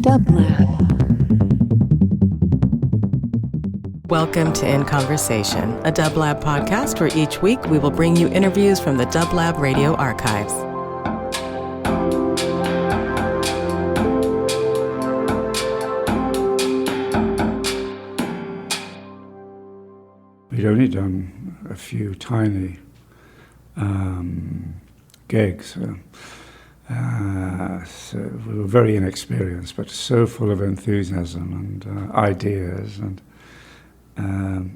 Dub Lab. Welcome to In Conversation, a Dub Lab podcast where each week we will bring you interviews from the Dub Lab radio archives. We'd only done a few tiny gigs, so we were very inexperienced, but so full of enthusiasm and ideas and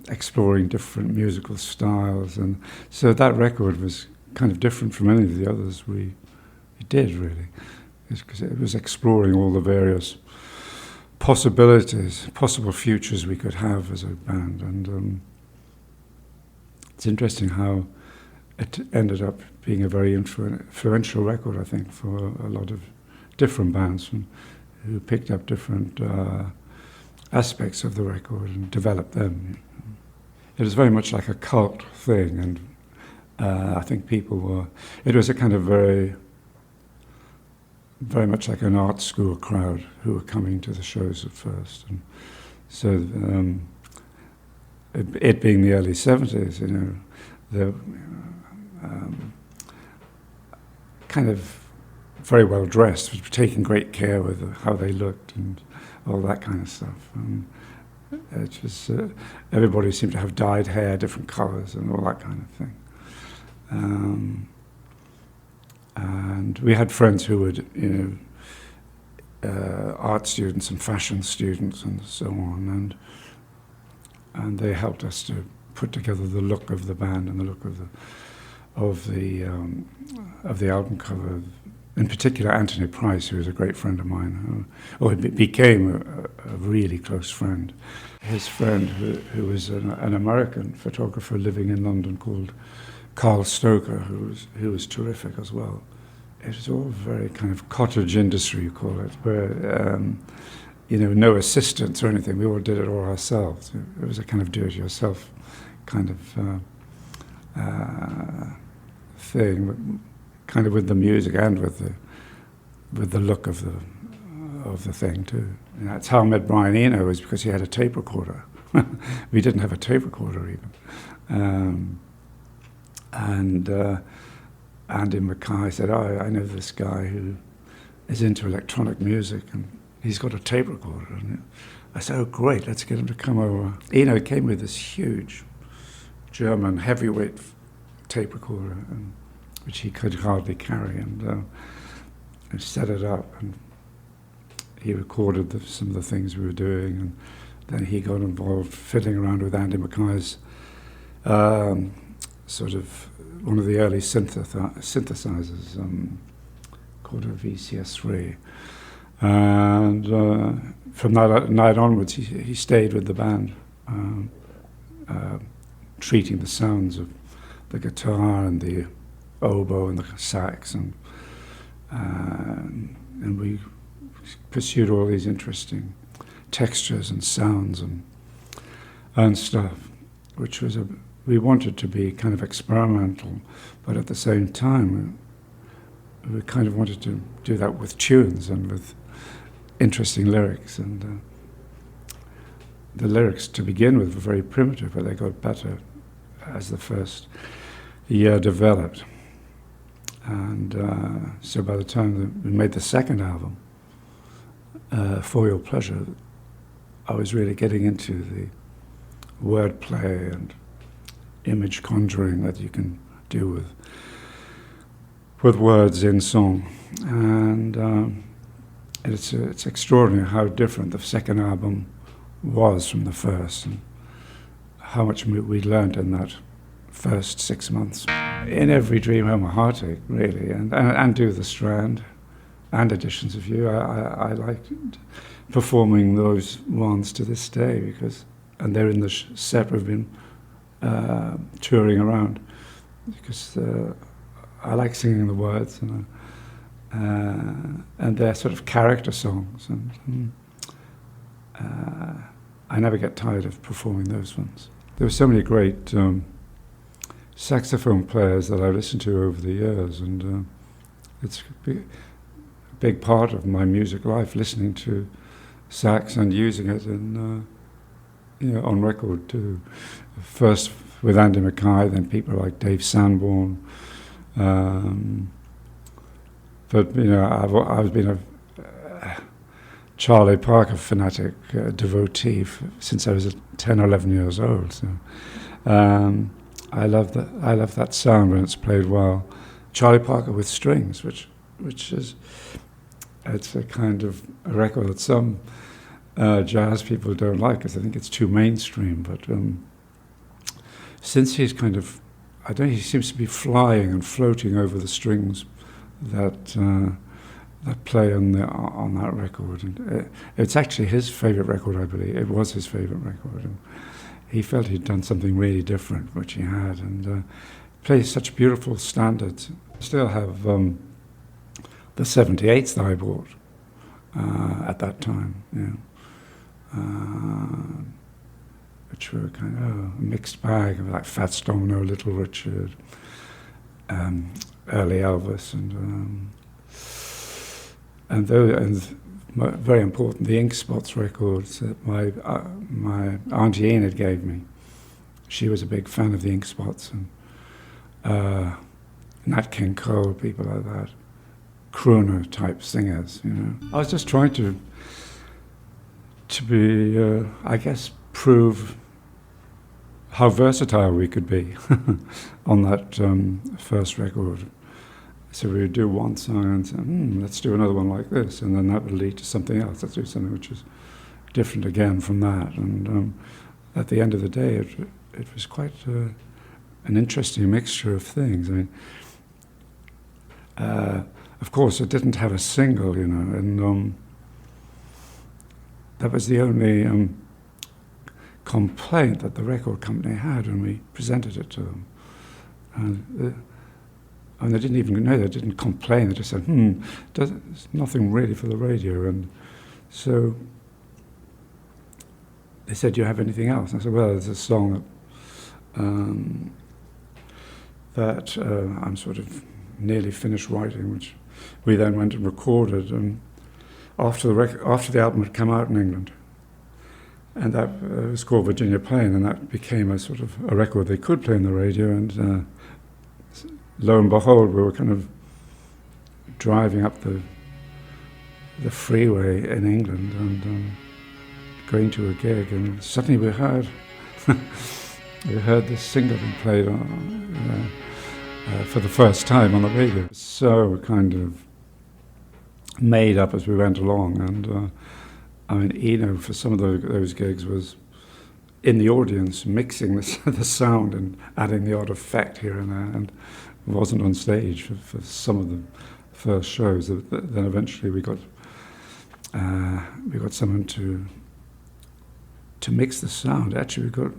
exploring different musical styles. And so that record was kind of different from any of the others we did, really, because it was exploring all the various possibilities, possible futures we could have as a band. And it's interesting how it ended up being a very influential record, I think, for a lot of different bands who picked up different aspects of the record and developed them. It was very much like a cult thing, and I think it was a kind of very much like an art school crowd who were coming to the shows at first. And so it being the early 70s, the kind of very well dressed, taking great care with how they looked and all that kind of stuff. And it was everybody seemed to have dyed hair, different colours, and all that kind of thing. And we had friends who were, art students and fashion students and so on, and they helped us to put together the look of the band and the look of the album cover. In particular, Anthony Price, who was a great friend of mine, who became a really close friend. His friend, who was an American photographer living in London called Carl Stoker, who was terrific as well. It was all very kind of cottage industry, you call it, where no assistants or anything. We all did it all ourselves. It was a kind of do-it-yourself kind of thing, kind of with the music and with the look of the thing too. And that's how I met Brian Eno, was because he had a tape recorder. We didn't have a tape recorder even. And Andy Mackay said, I know this guy who is into electronic music and he's got a tape recorder. And I said, oh great, let's get him to come over. Eno came with this huge German heavyweight tape recorder, which he could hardly carry, and set it up, and he recorded some of the things we were doing, and then he got involved fiddling around with Andy Mackay's sort of one of the early synthesizers called a VCS3, and from that night onwards he stayed with the band, treating the sounds of the guitar and the oboe and the sax, and we pursued all these interesting textures and sounds and stuff, which was we wanted to be kind of experimental, but at the same time we kind of wanted to do that with tunes and with interesting lyrics, and the lyrics to begin with were very primitive, but they got better as the first year developed. And so by the time we made the second album, For Your Pleasure, I was really getting into the wordplay and image conjuring that you can do with words in song. And it's extraordinary how different the second album was from the first, and how much we learned in that first 6 months. In every Dream Home a Heartache, really, and Do the Strand, and Editions of You. I like performing those ones to this day, and they're in the set we've been touring around, because I like singing the words, and they're sort of character songs, and I never get tired of performing those ones. There were so many great saxophone players that I listened to over the years, and it's a big part of my music life, listening to sax and using it in, on record too. First with Andy Mackay, then people like Dave Sanborn. But I've been a Charlie Parker fanatic, devotee since I was 10 or 11 years old. So I love that sound when it's played well. Charlie Parker with strings, which is, it's a kind of a record that some jazz people don't like because I think it's too mainstream. But since he's kind of, he seems to be flying and floating over the strings that play on that record, and it's actually his favorite record, I believe. It was his favorite record, and he felt he'd done something really different, which he had, and plays such beautiful standards. I still have the 78s that I bought at that time, which were kind of a mixed bag of like Fats Domino, Little Richard, early Elvis, and very important, the Ink Spots records that my Auntie Enid gave me. She was a big fan of the Ink Spots, and Nat King Cole, people like that, crooner type singers. I was just trying to be, I guess, prove how versatile we could be on that first record. So we would do one song and say, let's do another one like this, and then that would lead to something else. Let's do something which is different again from that. And at the end of the day, it was quite an interesting mixture of things. I mean, of course, it didn't have a single, and that was the only complaint that the record company had when we presented it to them. And they didn't even know, they didn't complain, they just said, there's nothing really for the radio. And so they said, do you have anything else? And I said, well, there's a song that I'm sort of nearly finished writing, which we then went and recorded, and after the album had come out in England. And that was called Virginia Plain, and that became a sort of a record they could play on the radio, and lo and behold, we were kind of driving up the freeway in England and going to a gig, and suddenly we heard this single being played for the first time on the radio. So kind of made up as we went along, and I mean, Eno for some of those gigs was in the audience mixing the sound and adding the odd effect here and there, and wasn't on stage for some of the first shows. Then eventually we got someone to mix the sound. Actually, we got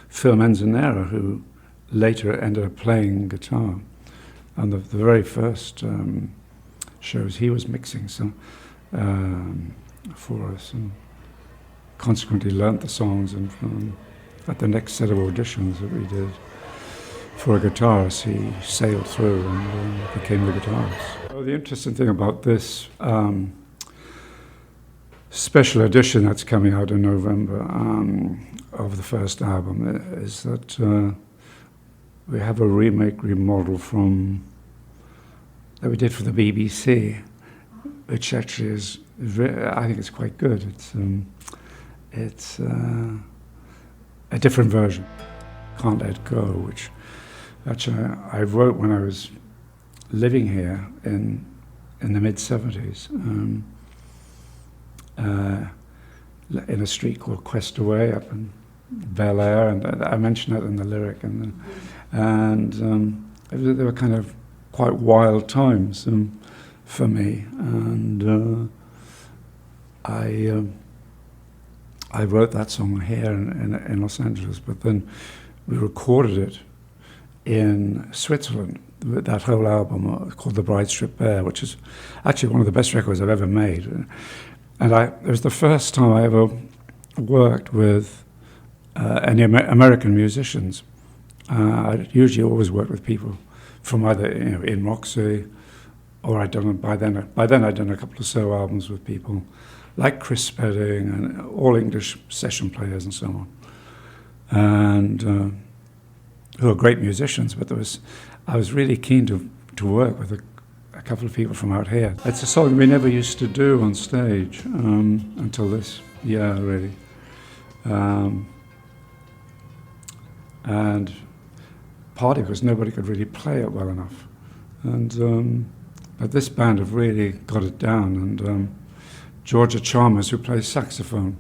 Phil Manzanera, who later ended up playing guitar. And the very first shows, he was mixing some for us, and consequently learnt the songs. And at the next set of auditions that we did for a guitarist, he sailed through and became the guitarist. Well, the interesting thing about this special edition that's coming out in November of the first album is that we have a remodel that we did for the BBC, which actually is, I think it's quite good. It's a different version. Can't Let Go, which actually I wrote when I was living here in the mid-70s, in a street called Questaway up in Bel Air, and I mentioned that in the lyric, and they were kind of quite wild times for me, and I wrote that song here in Los Angeles, but then we recorded it in Switzerland, that whole album called The Bride Stripped Bare, which is actually one of the best records I've ever made. And it was the first time I ever worked with any American musicians. I usually always work with people from either in Roxy or I'd done by then I'd done a couple of solo albums with people like Chris Spedding and all English session players and so on, and who are great musicians. But I was really keen to work with a couple of people from out here. It's a song we never used to do on stage until this year, really. And partly because nobody could really play it well enough. And but this band have really got it down. And Georgia Chalmers, who plays saxophone,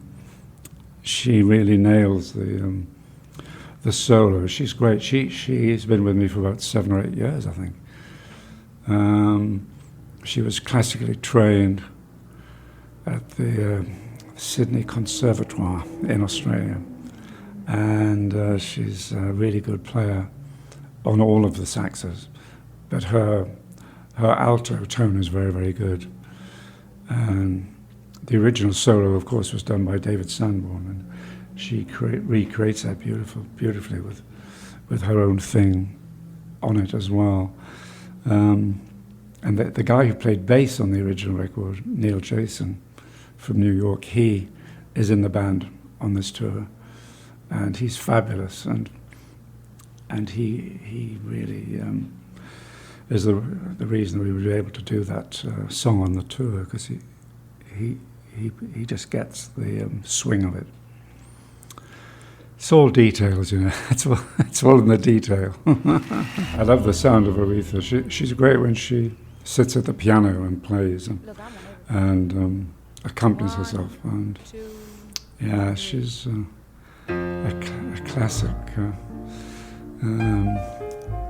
she really nails the solo. She's great. She's been with me for about 7 or 8 years, I think. She was classically trained at the Sydney Conservatoire in Australia, and she's a really good player on all of the saxes, but her alto tone is very, very good. And the original solo, of course, was done by David Sanborn, and she recreates that beautifully with her own thing on it as well. And the guy who played bass on the original record, Neil Jason from New York, he is in the band on this tour, and he's fabulous, and he really is the reason we were able to do that song on the tour, because he just gets the swing of it. It's all details, you know. It's all in the detail. I love the sound of Aretha. She's great when she sits at the piano and plays and accompanies herself. And yeah, she's a classic,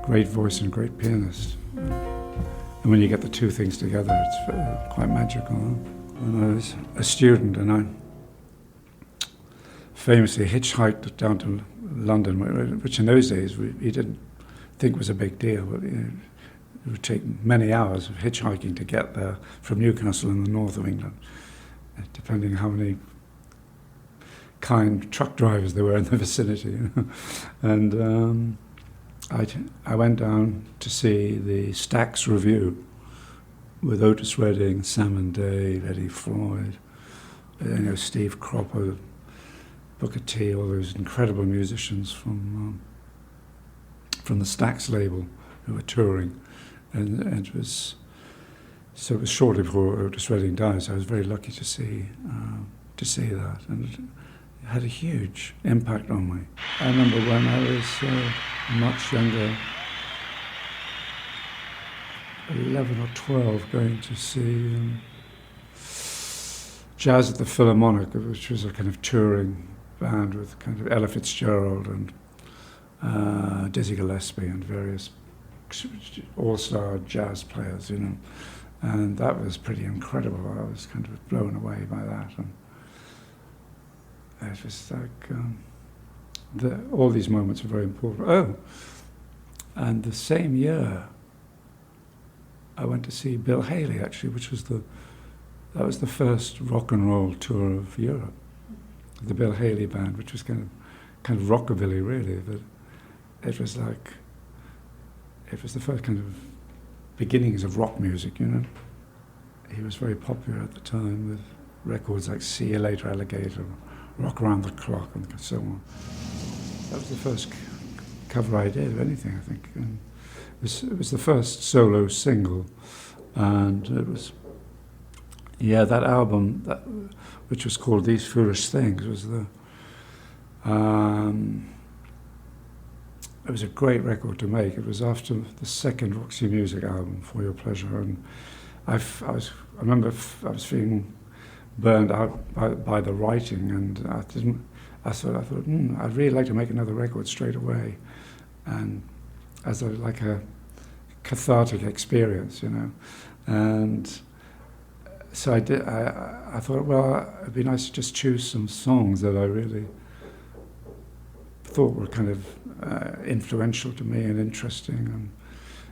great voice and great pianist. And when you get the two things together, it's quite magical. Huh? When I was a student, and I famously hitchhiked down to London, which in those days we didn't think was a big deal, but it would take many hours of hitchhiking to get there from Newcastle in the north of England, depending how many kind truck drivers there were in the vicinity. You know? And I went down to see the Stax Review with Otis Redding, Sam and Dave, Eddie Floyd, Steve Cropper, Booker T, all those incredible musicians from the Stax label who were touring, and it was shortly before Otis Redding died, so I was very lucky to see that, and it had a huge impact on me. I remember when I was much younger, 11 or 12, going to see Jazz at the Philharmonic, which was a kind of touring band with kind of Ella Fitzgerald and Dizzy Gillespie and various all-star jazz players, you know, and that was pretty incredible. I was kind of blown away by that, and it was like all these moments are very important. Oh, and the same year I went to see Bill Haley, actually, that was the first rock and roll tour of Europe. The Bill Haley band, which was kind of rockabilly, really, but it was the first kind of beginnings of rock music, you know. He was very popular at the time with records like See You Later, Alligator, Rock Around the Clock, and so on. That was the first cover I did of anything, I think. And it was the first solo single, and it was, that album, which was called These Foolish Things, was it was a great record to make. It was after the second Roxy Music album, For Your Pleasure, and I remember I was feeling burned out by the writing, and I thought I'd really like to make another record straight away, and as a cathartic experience, you know, and so I did. I thought, well, it'd be nice to just choose some songs that I really thought were kind of influential to me and interesting,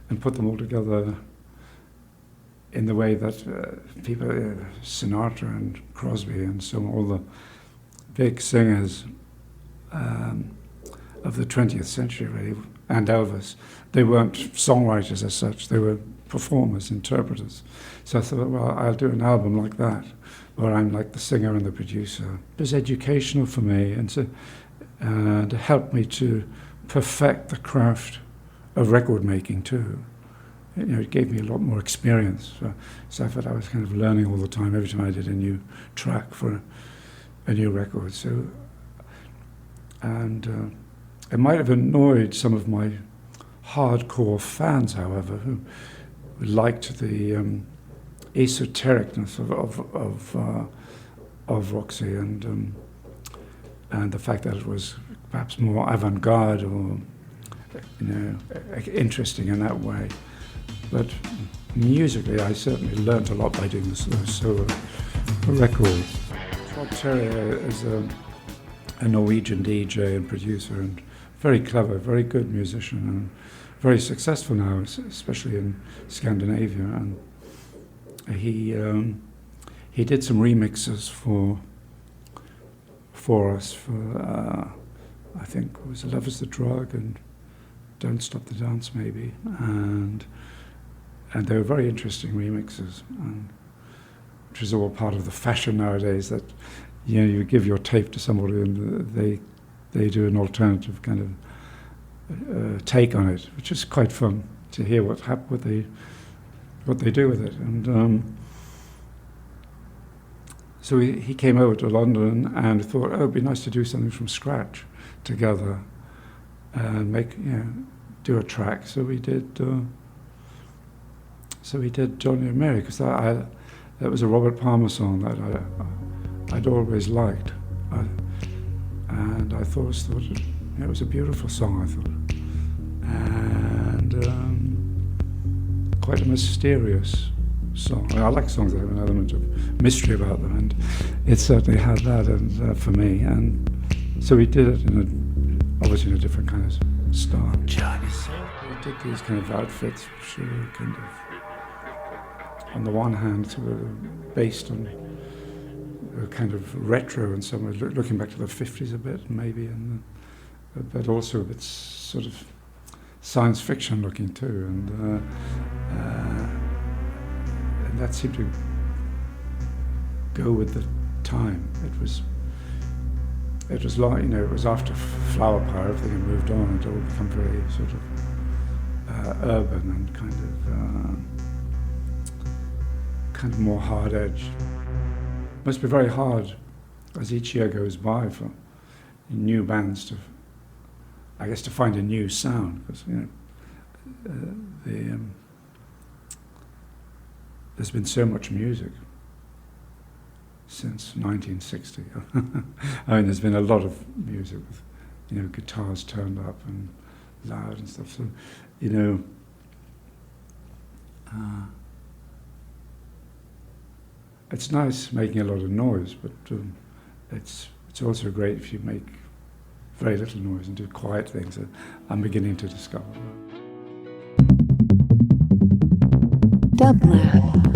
and put them all together in the way that people, Sinatra and Crosby and so on, all the big singers of the 20th century, really, and Elvis, they weren't songwriters as such. They were performers, interpreters. So I thought, well, I'll do an album like that, where I'm like the singer and the producer. It was educational for me and to help me to perfect the craft of record making too. It gave me a lot more experience. So I felt I was kind of learning all the time, every time I did a new track for a new record. So, and it might have annoyed some of my hardcore fans, however, who liked the esotericness of Roxy and the fact that it was perhaps more avant-garde or interesting in that way. But musically, I certainly learnt a lot by doing those solo records. Todd Terje is a Norwegian DJ and producer, and very clever, very good musician, and very successful now, especially in Scandinavia. And he did some remixes for us for I think it was Love Is the Drug and Don't Stop the Dance maybe, and they were very interesting remixes, and which is all part of the fashion nowadays that you give your tape to somebody and they do an alternative kind of take on it, which is quite fun to hear what they do with it. And so he came over to London and thought, oh, it'd be nice to do something from scratch together and do a track. So we did Johnny and Mary, because that was a Robert Palmer song that I'd always liked, and I thought it was a beautiful song, I thought, and quite a mysterious song. I like songs that have an element of mystery about them, and it certainly had that for me. And so we did it obviously in a different kind of style. We did these kind of outfits which were kind of, on the one hand, sort of based on a kind of retro and some looking back to the 50s a bit, maybe, but also a bit sort of science fiction looking too, and that seemed to go with the time. It was like, it was after Flower Power, everything had moved on, and it all become very sort of urban and kind of more hard-edged. It must be very hard as each year goes by for new bands to find a new sound, because there's been so much music since 1960. I mean, there's been a lot of music with guitars turned up and loud and stuff. So it's nice making a lot of noise, but it's also great if you make very little noise and do quiet things that I'm beginning to discover. Dub Lab.